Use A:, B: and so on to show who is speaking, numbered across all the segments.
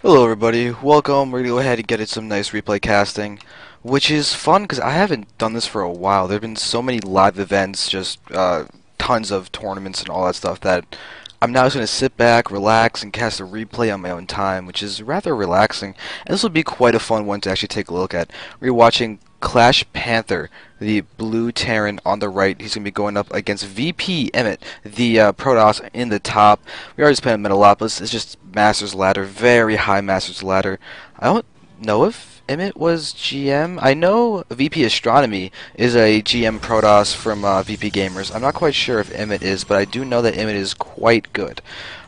A: Hello everybody, welcome. We're going to go ahead and get into some nice replay casting, which is fun because I haven't done this for a while. There have been so many live events, just tons of tournaments and all that stuff that I'm now just going to sit back, relax, and cast a replay on my own time, which is rather relaxing. And this will be quite a fun one to actually take a look at. We're watching ClashPanther, the blue Terran on the right. He's going to be going up against VP.Imyt, the Protoss in the top. We already playing Metalopolis. It's just Master's Ladder, very high Master's Ladder. I don't know if Imyt was GM. I know VP Astronomy is a GM Protoss from VP Gamers. I'm not quite sure if Imyt is, but I do know that Imyt is quite good.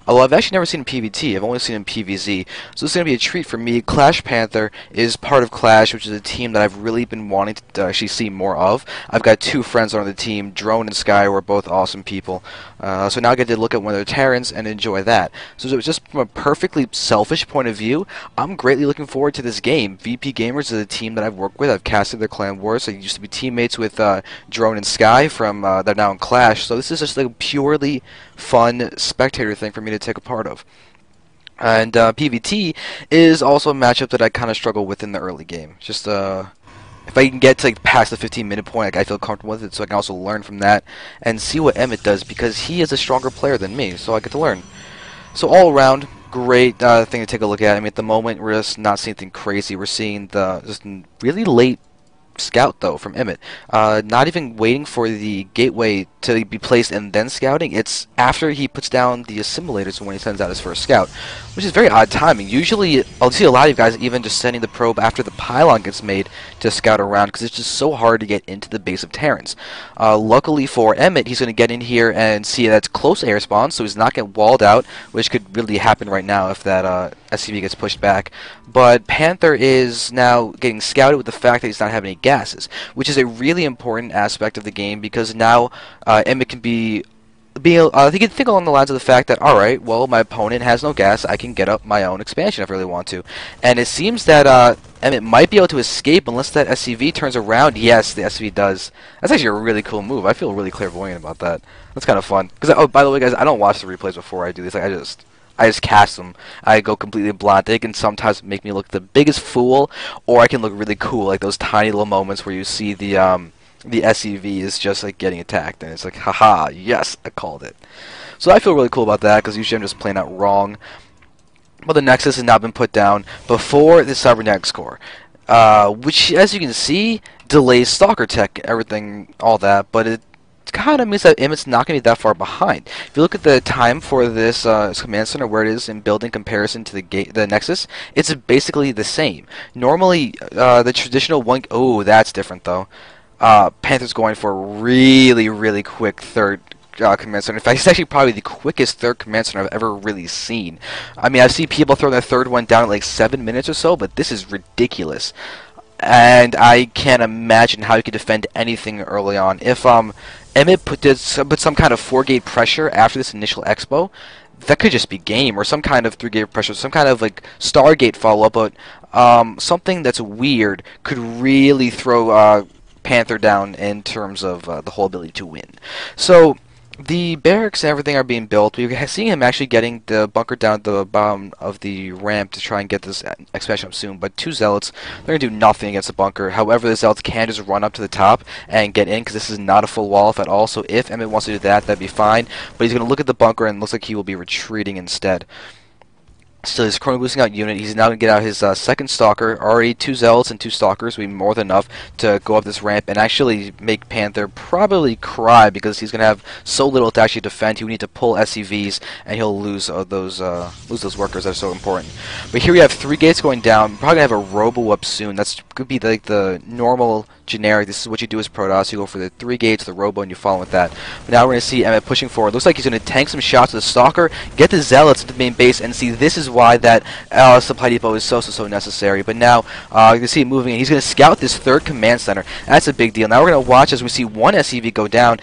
A: Although I've actually never seen him PvT, I've only seen him PvZ, so this is going to be a treat for me. ClashPanther is part of Clash, which is a team that I've really been wanting to actually see more of. I've got two friends on the team, Drone and Sky, who are both awesome people. So now I get to look at one of their Terrans and enjoy that. So just from a perfectly selfish point of view, I'm greatly looking forward to this game. VP Gamers is a team that I've worked with. I've casted their clan wars. I used to be teammates with Drone and Sky from they're now in Clash. So this is just like a purely fun spectator thing for me to take a part of. And PvT is also a matchup that I kind of struggle with in the early game. Just if I can get to like past the 15-minute point, like, I feel comfortable with it, so I can also learn from that and see what Imyt does, because he is a stronger player than me, so I get to learn. So all around, great thing to take a look at. I mean, at the moment we're just not seeing anything crazy. We're seeing the just really late scout though from Imyt, not even waiting for the gateway to be placed and then scouting. It's after he puts down the assimilators when he sends out his first scout, which is very odd timing. Usually I'll see a lot of you guys even just sending the probe after the pylon gets made to scout around, because it's just so hard to get into the base of Terrans. Luckily for Imyt, he's going to get in here and see that's close air spawn, so he's not getting walled out, which could really happen right now if that SCV gets pushed back. But Panther is now getting scouted with the fact that he's not having any gases, which is a really important aspect of the game, because now Imyt can be you can think along the lines of the fact that, alright, well, my opponent has no gas, I can get up my own expansion if I really want to. And it seems that Imyt might be able to escape unless that SCV turns around. Yes, the SCV does. That's actually a really cool move. I feel really clairvoyant about that. That's kind of fun. Because, oh, by the way, guys, I don't watch the replays before I do this. Like, I just cast them. I go completely blind. They can sometimes make me look the biggest fool, or I can look really cool, like those tiny little moments where you see the SCV is just like getting attacked, and it's like, haha, yes, I called it. So I feel really cool about that, because usually I'm just playing out wrong. But the Nexus has now been put down before the Cybernetics Core, which, as you can see, delays Stalker Tech, everything, all that, but it kind of means that Imyt's not going to be that far behind. If you look at the time for this command center, where it is in building comparison to the Nexus, it's basically the same. Normally, the traditional one... Oh, that's different, though. Panther's going for a really, really quick third command center. In fact, it's actually probably the quickest third command center I've ever really seen. I mean, I've seen people throw their third one down in like 7 minutes or so, but this is ridiculous. And I can't imagine how you could defend anything early on. If Imyt put some kind of 4-gate pressure after this initial expo, that could just be game, or some kind of 3-gate pressure, some kind of like Stargate follow-up, but something that's weird could really throw Panther down in terms of the whole ability to win. So the barracks and everything are being built. We're seeing him actually getting the bunker down at the bottom of the ramp to try and get this expansion up soon, but two Zealots, they're going to do nothing against the bunker. However, the Zealots can just run up to the top and get in, because this is not a full wall at all, so if Imyt wants to do that, that'd be fine. But he's going to look at the bunker, and it looks like he will be retreating instead. Still, he's chrono boosting out unit. He's now going to get out his second Stalker. Already 2 Zealots and 2 Stalkers will be more than enough to go up this ramp and actually make Panther probably cry, because he's going to have so little to actually defend. He will need to pull SCVs, and he'll lose those workers that are so important. But here we have 3 gates going down. We're probably going to have a Robo up soon. That's could be like the normal generic. This is what you do as Protoss. You go for the 3 gates, the Robo, and you follow with that. But now we're going to see Imyt pushing forward. Looks like he's going to tank some shots with the Stalker, get the Zealots to the main base, and see, this is why that supply depot is so necessary. But now you can see it moving, and he's going to scout this 3rd command center. That's a big deal. Now we're going to watch as we see one SCV go down.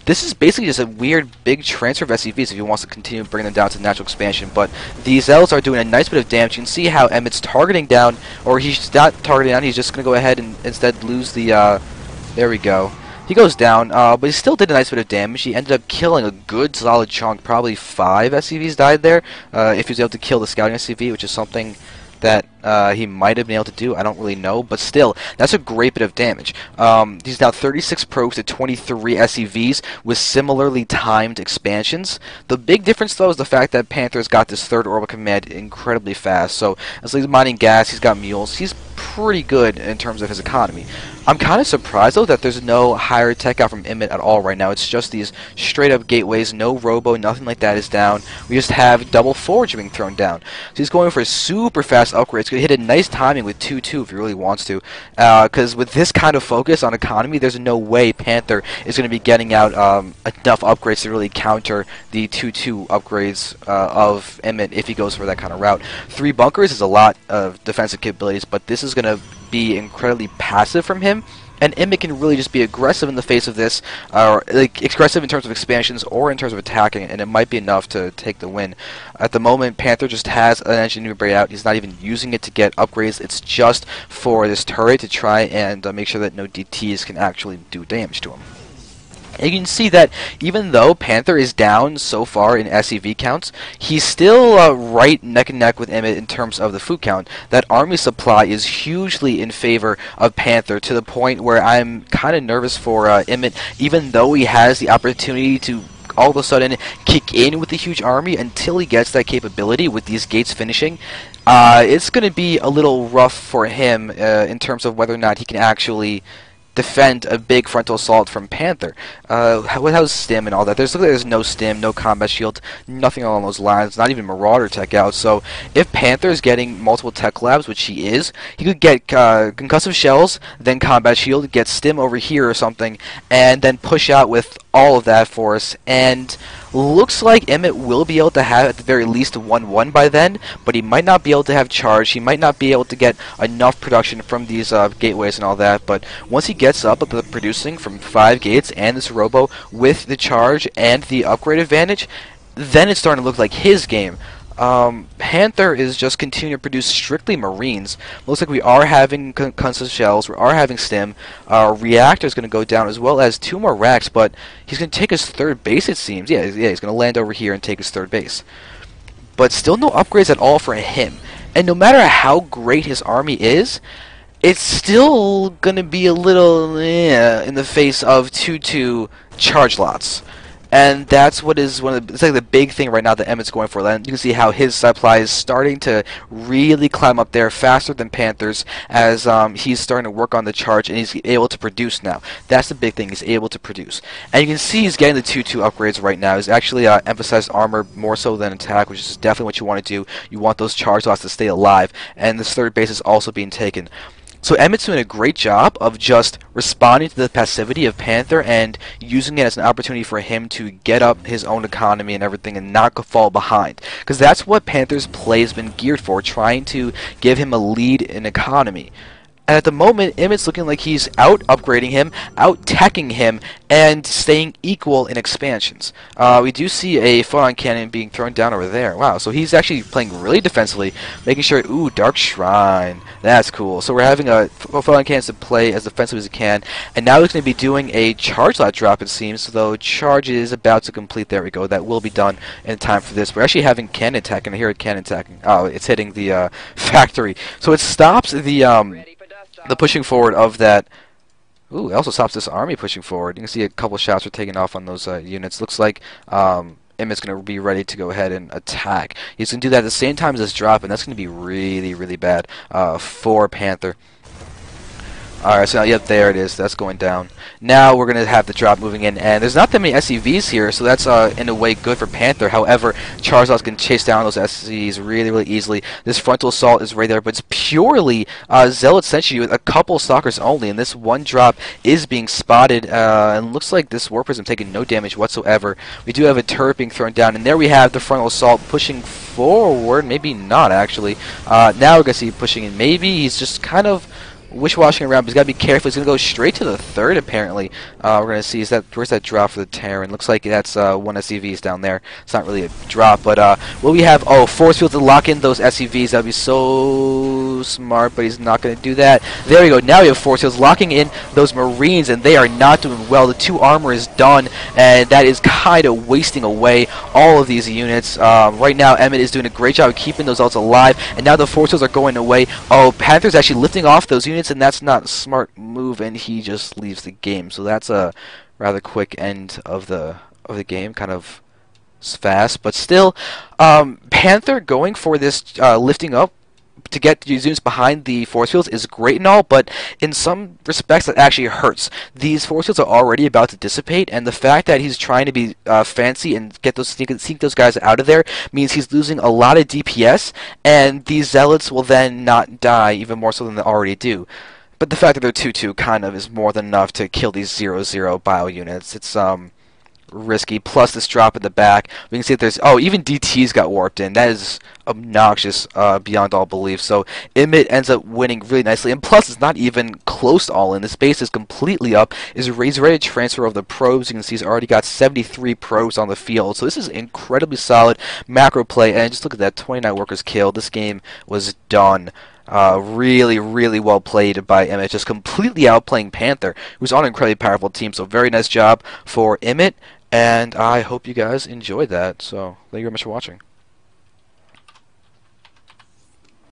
A: This is basically just a weird big transfer of SCVs if he wants to continue bringing them down to natural expansion. But the Zealots are doing a nice bit of damage. You can see how Imyt's targeting down, or he's not targeting down, he's just going to go ahead and instead lose the... there we go. He goes down, but he still did a nice bit of damage. He ended up killing a good solid chunk. Probably 5 SCVs died there. If he was able to kill the scouting SCV, which is something that he might have been able to do. I don't really know, but still, that's a great bit of damage. He's now 36 probes to 23 SCVs with similarly timed expansions. The big difference, though, is the fact that Panther's got this third orbital command incredibly fast. So, as he's mining gas, he's got mules. He's pretty good in terms of his economy. I'm kind of surprised, though, that there's no higher tech out from Imyt at all right now. It's just these straight-up gateways, no robo, nothing like that is down. We just have double forge being thrown down. So he's going for super fast upgrades. Could hit a nice timing with 2-2 if he really wants to. Because with this kind of focus on economy, there's no way Panther is going to be getting out enough upgrades to really counter the 2-2 upgrades of Imyt if he goes for that kind of route. 3 bunkers is a lot of defensive capabilities, but this is going to be incredibly passive from him, and Imyt can really just be aggressive in the face of this, or like aggressive in terms of expansions or in terms of attacking, and it might be enough to take the win. At the moment, Panther just has an engineering braid out. He's not even using it to get upgrades. It's just for this turret to try and make sure that no DTs can actually do damage to him. And you can see that even though Panther is down so far in SCV counts, he's still right neck and neck with Imyt in terms of the food count. That army supply is hugely in favor of Panther, to the point where I'm kind of nervous for Imyt, even though he has the opportunity to all of a sudden kick in with the huge army. Until he gets that capability with these gates finishing, it's going to be a little rough for him in terms of whether or not he can actually defend a big frontal assault from Panther. How's stim and all that? There's no stim, no combat shield, nothing along those lines, not even Marauder tech out. So if Panther is getting multiple tech labs, which he is, he could get concussive shells, then combat shield, get stim over here or something, and then push out with all of that force. And looks like Imyt will be able to have at the very least 1-1 by then, but he might not be able to have charge. He might not be able to get enough production from these gateways and all that, but once he gets up to producing from 5 gates and this robo with the charge and the upgrade advantage, then it's starting to look like his game. Panther is just continuing to produce strictly Marines. Looks like we are having concussive shells, we are having stim. Our reactor is going to go down, as well as 2 more racks, but he's going to take his 3rd base, it seems. Yeah, he's going to land over here and take his 3rd base. But still no upgrades at all for him. And no matter how great his army is, it's still going to be a little in the face of 2-2 charge lots. And that's what is it's like the big thing right now that Imyt's going for. And you can see how his supply is starting to really climb up there faster than Panther's, as he's starting to work on the charge and he's able to produce now. That's the big thing, he's able to produce. And you can see he's getting the 2-2 upgrades right now. He's actually emphasized armor more so than attack, which is definitely what you want to do. You want those charge lots to stay alive, and this 3rd base is also being taken. So Imyt's doing a great job of just responding to the passivity of Panther and using it as an opportunity for him to get up his own economy and everything and not fall behind. Because that's what Panther's play has been geared for, trying to give him a lead in economy. And at the moment, Imyt's looking like he's out-upgrading him, out-teching him, and staying equal in expansions. We do see a photon cannon being thrown down over there. Wow, so he's actually playing really defensively, making sure, ooh, Dark Shrine. That's cool. So we're having a photon cannon to play as defensively as he can, and now he's going to be doing a charge lot drop, it seems, though charge is about to complete. There we go. That will be done in time for this. We're actually having cannon attack, and I hear it cannon attacking. Oh, it's hitting the factory. So it stops the pushing forward of that. Ooh, it also stops this army pushing forward. You can see a couple shots are taking off on those units. Looks like Imyt's going to be ready to go ahead and attack. He's going to do that at the same time as this drop, and that's going to be really, really bad for Panther. Alright, so yep, there it is. That's going down. Now we're going to have the drop moving in, and there's not that many SCVs here, so that's in a way good for Panther. However, Charizard's can chase down those SCVs really, really easily. This frontal assault is right there, but it's purely Zealot Sentry with a couple stalkers only, and this one drop is being spotted, and looks like this War Prism taking no damage whatsoever. We do have a turret being thrown down, and there we have the frontal assault pushing forward. Maybe not, actually. Now we're going to see pushing in. Maybe he's just kind of wish-washing around, but he's got to be careful. He's going to go straight to the third, apparently. We're going to see, where's that drop for the Terran? Looks like that's one SCVs down there. It's not really a drop, but what we have, force field to lock in those SCVs. That would be so smart, but he's not going to do that. There we go. Now we have force fields locking in those Marines, and they are not doing well. The 2 armor is done, and that is kind of wasting away all of these units. Right now, Imyt is doing a great job of keeping those ults alive, and now the force fields are going away. Panther's actually lifting off those units, and that's not a smart move, and he just leaves the game. So that's a rather quick end of the game, kind of fast, but still, Panther going for this lifting up to get these units behind the force fields is great and all, but in some respects that actually hurts. These force fields are already about to dissipate, and the fact that he's trying to be fancy and get those sneak those guys out of there means he's losing a lot of DPS, and these zealots will then not die even more so than they already do. But the fact that they're 2-2 kind of is more than enough to kill these 0-0 bio units. It's risky, plus this drop in the back. We can see that there's even DT's got warped in. That is obnoxious beyond all belief. So Imyt ends up winning really nicely, and plus it's not even close to all in. The base is completely up. He's ready to transfer over the probes. You can see he's already got 73 probes on the field. So this is incredibly solid macro play, and just look at that, 29 workers killed. This game was done. Really, really well played by Imyt, just completely outplaying Panther, who's on an incredibly powerful team. So very nice job for Imyt, and I hope you guys enjoyed that. So thank you very much for watching.